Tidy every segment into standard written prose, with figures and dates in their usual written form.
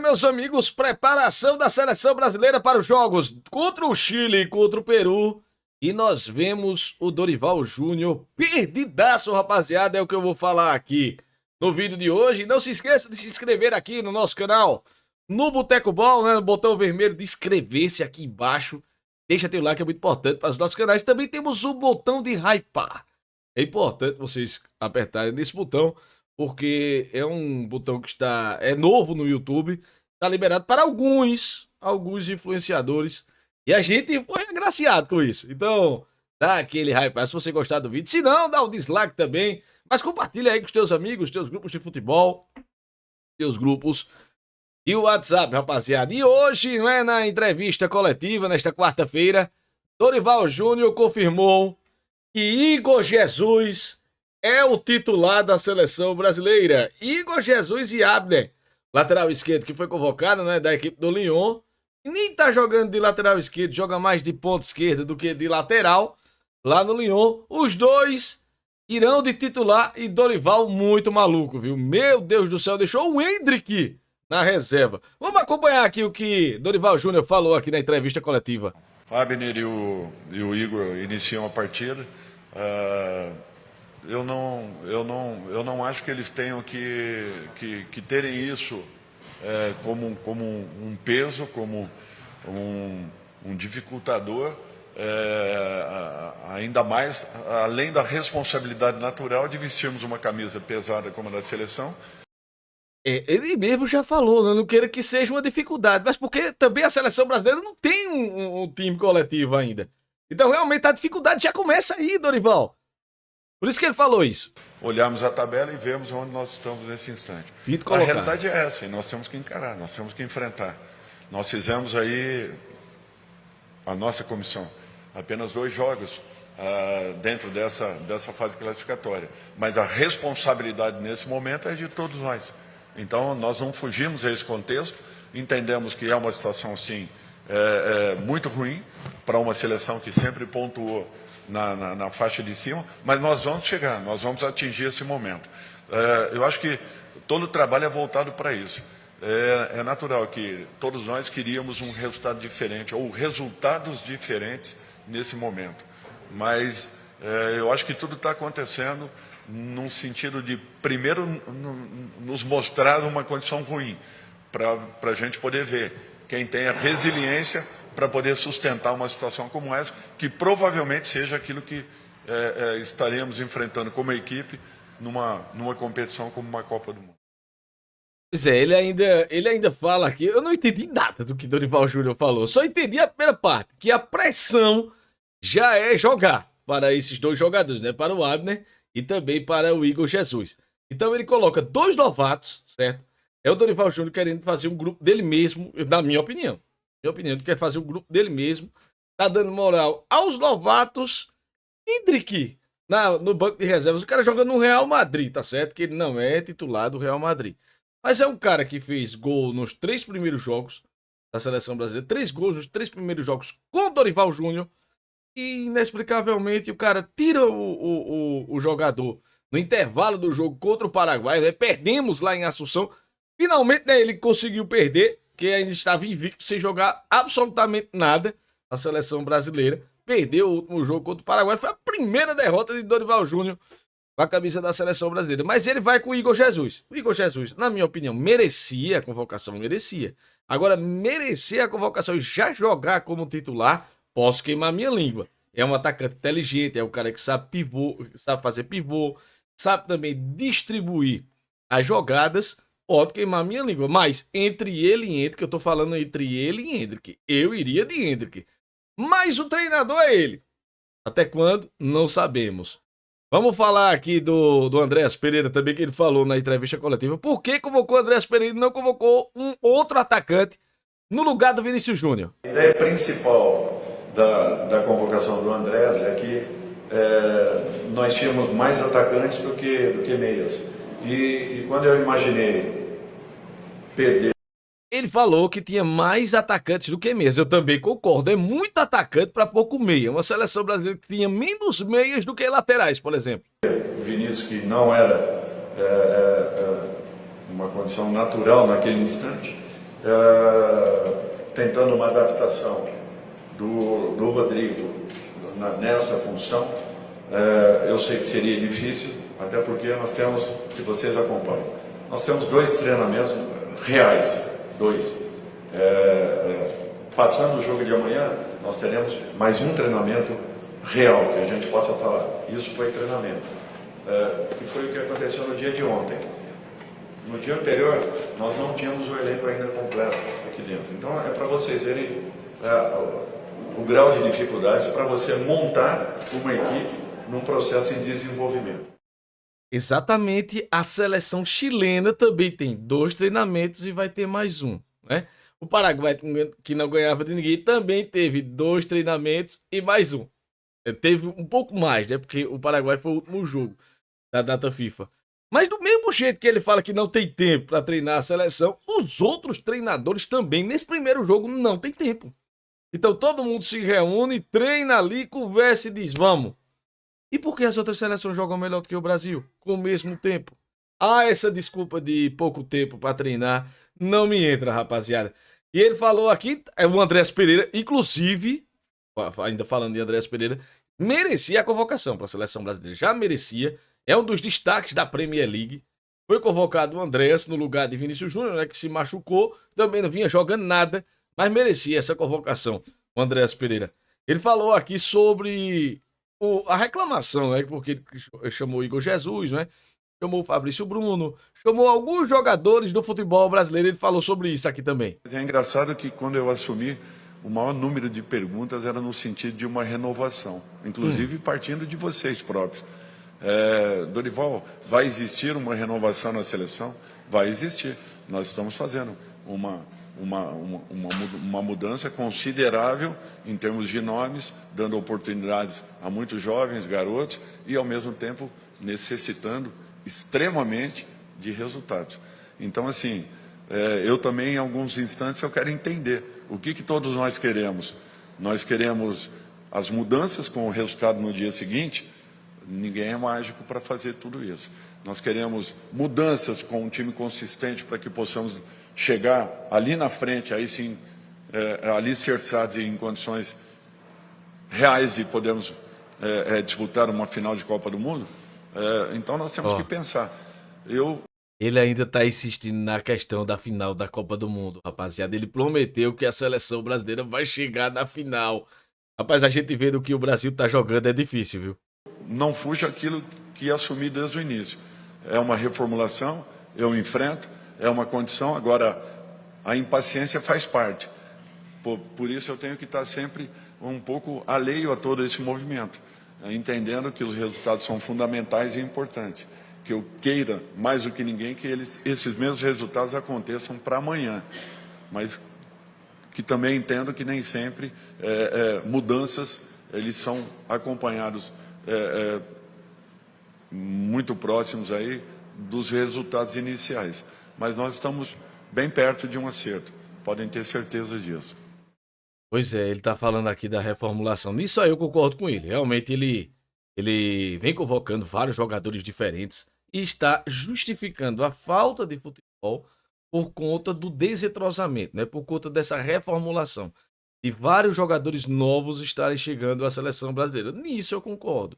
Meus amigos, preparação da seleção brasileira para os jogos contra o Chile e contra o Peru. E nós vemos o Dorival Júnior perdidaço, rapaziada, é o que eu vou falar aqui no vídeo de hoje. Não se esqueça de se inscrever aqui no nosso canal, no Boteco Ball, né, no botão vermelho de inscrever-se aqui embaixo. Deixa teu like, é muito importante para os nossos canais. Também temos o botão de hypar. É importante vocês apertarem nesse botão, porque é um botão que é novo no YouTube, está liberado para alguns influenciadores, e a gente foi agraciado com isso. Então, dá aquele hype se você gostar do vídeo. Se não, dá o dislike também, mas compartilha aí com os teus amigos, teus grupos de futebol, teus grupos e o WhatsApp, rapaziada. E hoje, não é, na entrevista coletiva, nesta quarta-feira, Dorival Júnior confirmou que Igor Jesus é o titular da seleção brasileira. Igor Jesus e Abner, lateral esquerdo que foi convocado, né, da equipe do Lyon, e nem tá jogando de lateral esquerdo, joga mais de ponta esquerda do que de lateral lá no Lyon. Os dois irão de titular e Dorival muito maluco, viu? Meu Deus do céu, deixou o Endrick na reserva. Vamos acompanhar aqui o que Dorival Júnior falou aqui na entrevista coletiva. Abner e o Igor iniciam a partida. Eu não acho que eles tenham que terem isso como um peso, como um dificultador, ainda mais, além da responsabilidade natural de vestirmos uma camisa pesada como a da seleção. Ele mesmo já falou, né? Não queira que seja uma dificuldade, mas porque também a seleção brasileira não tem um time coletivo ainda. Então realmente a dificuldade já começa aí, Dorival. Por isso que ele falou isso. Olhamos a tabela e vemos onde nós estamos nesse instante. A realidade é essa, e nós temos que encarar, nós temos que enfrentar. Nós fizemos aí, a nossa comissão, apenas 2 jogos dentro dessa fase classificatória. Mas a responsabilidade nesse momento é de todos nós. Então, nós não fugimos a esse contexto, entendemos que é uma situação, sim, muito ruim para uma seleção que sempre pontuou na faixa de cima, mas nós vamos chegar, nós vamos atingir esse momento. Eu acho que todo o trabalho é voltado para isso. É natural que todos nós queríamos um resultado diferente, ou resultados diferentes nesse momento, mas eu acho que tudo está acontecendo num sentido de, primeiro, nos mostrar uma condição ruim, para a gente poder ver quem tem a resiliência para poder sustentar uma situação como essa, que provavelmente seja aquilo que estaremos enfrentando como equipe numa competição como uma Copa do Mundo. Pois é, ele ainda fala aqui, eu não entendi nada do que Dorival Júnior falou, só entendi a primeira parte, que a pressão já é jogar para esses dois jogadores, né, para o Abner e também para o Igor Jesus. Então ele coloca 2 novatos, certo? É o Dorival Júnior querendo fazer um grupo dele mesmo, na minha opinião. Ele quer fazer um grupo dele mesmo, tá dando moral aos novatos. Endrick no banco de reservas, o cara joga no Real Madrid, tá certo? Que ele não é titular do Real Madrid. Mas é um cara que fez gol nos 3 primeiros jogos da seleção brasileira. 3 gols nos 3 primeiros jogos com o Dorival Júnior. E inexplicavelmente o cara tira o jogador no intervalo do jogo contra o Paraguai, né? Perdemos lá em Assunção. Finalmente, né, ele conseguiu perder, que ainda estava invicto sem jogar absolutamente nada na seleção brasileira. Perdeu o último jogo contra o Paraguai. Foi a primeira derrota de Dorival Júnior com a camisa da seleção brasileira. Mas ele vai com o Igor Jesus. O Igor Jesus, na minha opinião, merecia a convocação, merecia. Agora, merecer a convocação e já jogar como titular, posso queimar minha língua. É um atacante inteligente, é um cara que sabe sabe fazer pivô, sabe também distribuir as jogadas. Pode queimar minha língua, mas entre ele e Endrick, eu tô falando entre ele e Endrick, eu iria de Endrick. Mas o treinador é ele. Até quando? Não sabemos. Vamos falar aqui do Andréas Pereira também, que ele falou na entrevista coletiva. Por que convocou o Andréas Pereira e não convocou um outro atacante no lugar do Vinícius Júnior? A ideia principal da convocação do Andréas é que nós tínhamos mais atacantes do que meias. E quando eu imaginei perder... Ele falou que tinha mais atacantes do que meias. Eu também concordo. É muito atacante para pouco meia. Uma seleção brasileira que tinha menos meias do que laterais, por exemplo. Vinícius, que não era uma condição natural naquele instante, tentando uma adaptação do Rodrigo nessa função. Eu sei que seria difícil, até porque nós temos, que vocês acompanham, nós temos 2 treinamentos reais, 2. Passando o jogo de amanhã, nós teremos mais um treinamento real, que a gente possa falar. Isso foi treinamento, que foi o que aconteceu no dia de ontem. No dia anterior, nós não tínhamos o elenco ainda completo aqui dentro. Então, é para vocês verem o grau de dificuldades para você montar uma equipe num processo em desenvolvimento. Exatamente, a seleção chilena também tem 2 treinamentos e vai ter mais um, né? O Paraguai, que não ganhava de ninguém, também teve 2 treinamentos e mais um. Teve um pouco mais, né? Porque o Paraguai foi o último jogo da data FIFA. Mas do mesmo jeito que ele fala que não tem tempo para treinar a seleção, os outros treinadores também, nesse primeiro jogo, não tem tempo. Então todo mundo se reúne, treina ali, conversa e diz, vamos. E por que as outras seleções jogam melhor do que o Brasil? Com o mesmo tempo. Essa desculpa de pouco tempo para treinar não me entra, rapaziada. E ele falou aqui, o Andrés Pereira, inclusive, ainda falando de Andrés Pereira, merecia a convocação para a seleção brasileira. Já merecia. É um dos destaques da Premier League. Foi convocado o Andrés no lugar de Vinícius Júnior, né, que se machucou, também não vinha jogando nada, mas merecia essa convocação, o Andrés Pereira. Ele falou aqui sobre a reclamação, né, porque ele chamou o Igor Jesus, né, chamou o Fabrício Bruno, chamou alguns jogadores do futebol brasileiro, ele falou sobre isso aqui também. É engraçado que quando eu assumi, o maior número de perguntas era no sentido de uma renovação, inclusive partindo de vocês próprios. Dorival, vai existir uma renovação na seleção? Vai existir. Nós estamos fazendo uma mudança considerável em termos de nomes, dando oportunidades a muitos jovens, garotos, e ao mesmo tempo necessitando extremamente de resultados. Então, assim, eu também, em alguns instantes, eu quero entender o que todos nós queremos. Nós queremos as mudanças com o resultado no dia seguinte. Ninguém é mágico para fazer tudo isso. Nós queremos mudanças com um time consistente para que possamos chegar ali na frente, aí sim, alicerçados em condições reais de podermos disputar uma final de Copa do Mundo. Então nós temos que pensar. Ele ainda está insistindo na questão da final da Copa do Mundo, rapaziada. Ele prometeu que a seleção brasileira vai chegar na final. Rapaz, a gente vendo o que o Brasil está jogando é difícil, viu? Não fuja aquilo que assumi desde o início. É uma reformulação, eu enfrento, é uma condição. Agora, a impaciência faz parte. Por isso eu tenho que estar sempre um pouco alheio a todo esse movimento, entendendo que os resultados são fundamentais e importantes. Que eu queira, mais do que ninguém, que esses mesmos resultados aconteçam para amanhã. Mas que também entendo que nem sempre mudanças eles são acompanhados muito próximos aí dos resultados iniciais. Mas nós estamos bem perto de um acerto, podem ter certeza disso. Pois é, ele está falando aqui da reformulação. Nisso aí eu concordo com ele. Realmente ele vem convocando vários jogadores diferentes e está justificando a falta de futebol por conta do desentrosamento, né? Por conta dessa reformulação. E vários jogadores novos estarem chegando à seleção brasileira. Nisso eu concordo.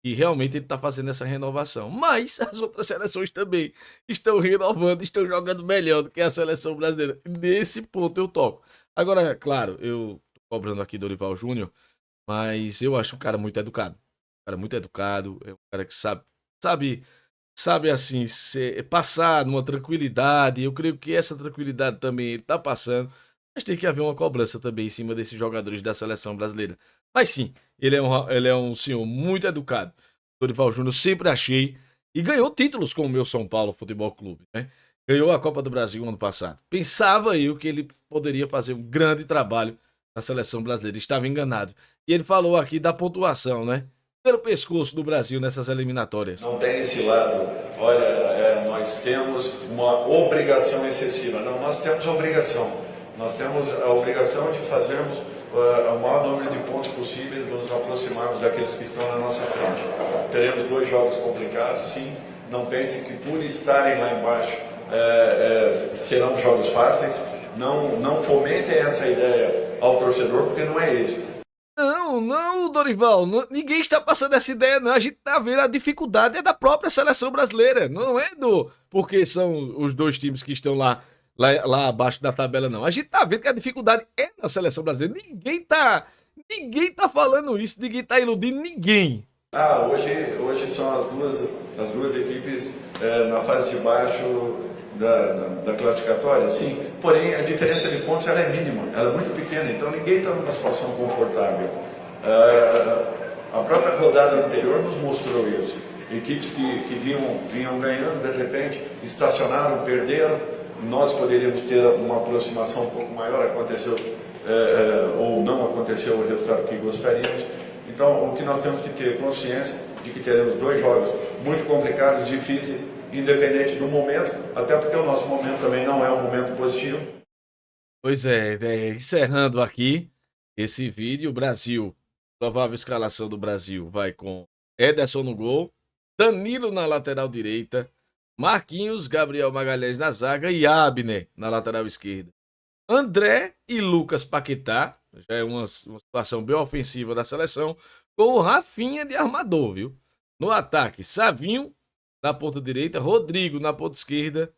E realmente ele está fazendo essa renovação. Mas as outras seleções também estão renovando, estão jogando melhor do que a seleção brasileira. Nesse ponto eu toco. Agora, claro, eu tô cobrando aqui Dorival Júnior, mas eu acho um cara muito educado. Um cara muito educado, é um cara que sabe assim, passar numa tranquilidade. Eu creio que essa tranquilidade também ele está passando. Mas tem que haver uma cobrança também em cima desses jogadores da seleção brasileira. Mas sim, ele é um senhor muito educado. Dorival Júnior sempre achei. E ganhou títulos com o meu São Paulo Futebol Clube, né? Ganhou a Copa do Brasil ano passado. Pensava eu que ele poderia fazer um grande trabalho na seleção brasileira. Estava enganado. E ele falou aqui da pontuação, né? Pelo pescoço do Brasil nessas eliminatórias. Não tem esse lado, olha, nós temos uma obrigação excessiva. Não, nós temos obrigação. Nós temos a obrigação de fazermos o maior número de pontos possíveis, nos aproximarmos daqueles que estão na nossa frente. Teremos 2 jogos complicados, sim. Não pensem que por estarem lá embaixo serão jogos fáceis. não fomentem essa ideia ao torcedor, porque não é isso. Não, Dorival, ninguém está passando essa ideia, não. A gente tá vendo a dificuldade é da própria seleção brasileira, não é porque são os dois times que estão lá abaixo da tabela, não. A gente tá vendo que a dificuldade é na seleção brasileira. Ninguém tá falando isso, ninguém tá iludindo ninguém. Hoje são as duas equipes na fase de baixo da classificatória, sim. Porém, a diferença de pontos ela é mínima, ela é muito pequena, então ninguém está numa situação confortável. A própria rodada anterior nos mostrou isso. Equipes que vinham ganhando, de repente, estacionaram, perderam. Nós poderíamos ter uma aproximação um pouco maior, aconteceu ou não aconteceu o resultado que gostaríamos. Então, o que nós temos que ter consciência de que teremos 2 jogos muito complicados, difíceis, independente do momento, até porque o nosso momento também não é um momento positivo. Pois é, encerrando aqui esse vídeo, o Brasil, provável escalação do Brasil vai com Ederson no gol, Danilo na lateral direita, Marquinhos, Gabriel Magalhães na zaga e Abner na lateral esquerda. André e Lucas Paquetá, já é uma situação bem ofensiva da seleção, com o Rafinha de armador, viu? No ataque, Savinho na ponta direita, Rodrigo na ponta esquerda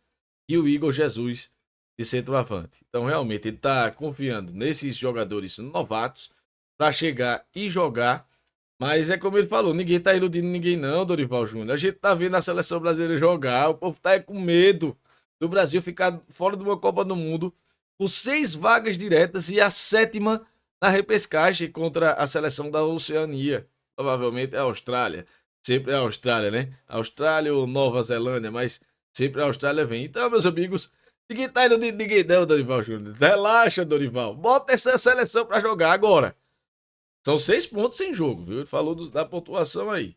e o Igor Jesus de centroavante. Então, realmente, ele tá confiando nesses jogadores novatos para chegar e jogar. Mas é como ele falou, ninguém tá iludindo ninguém não, Dorival Júnior. A gente tá vendo a seleção brasileira jogar, o povo tá com medo do Brasil ficar fora de uma Copa do Mundo com 6 vagas diretas e a 7ª na repescagem contra a seleção da Oceania. Provavelmente é a Austrália. Sempre é a Austrália, né? Austrália ou Nova Zelândia, mas sempre a Austrália vem. Então, meus amigos, ninguém tá iludindo ninguém não, Dorival Júnior. Relaxa, Dorival. Bota essa seleção pra jogar agora. São 6 pontos em jogo, viu? Ele falou da pontuação aí.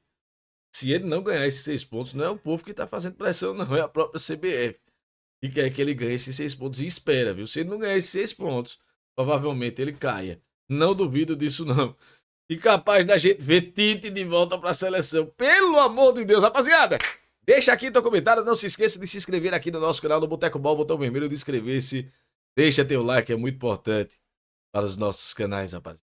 Se ele não ganhar esses 6 pontos, não é o povo que tá fazendo pressão, não. É a própria CBF. E quer que ele ganhe esses 6 pontos e espera, viu? Se ele não ganhar esses 6 pontos, provavelmente ele caia. Não duvido disso, não. E capaz da gente ver Tite de volta pra seleção. Pelo amor de Deus, rapaziada! Deixa aqui teu comentário. Não se esqueça de se inscrever aqui no nosso canal do Boteco Ball, botão vermelho de inscrever-se. Deixa teu like, é muito importante para os nossos canais, rapaziada.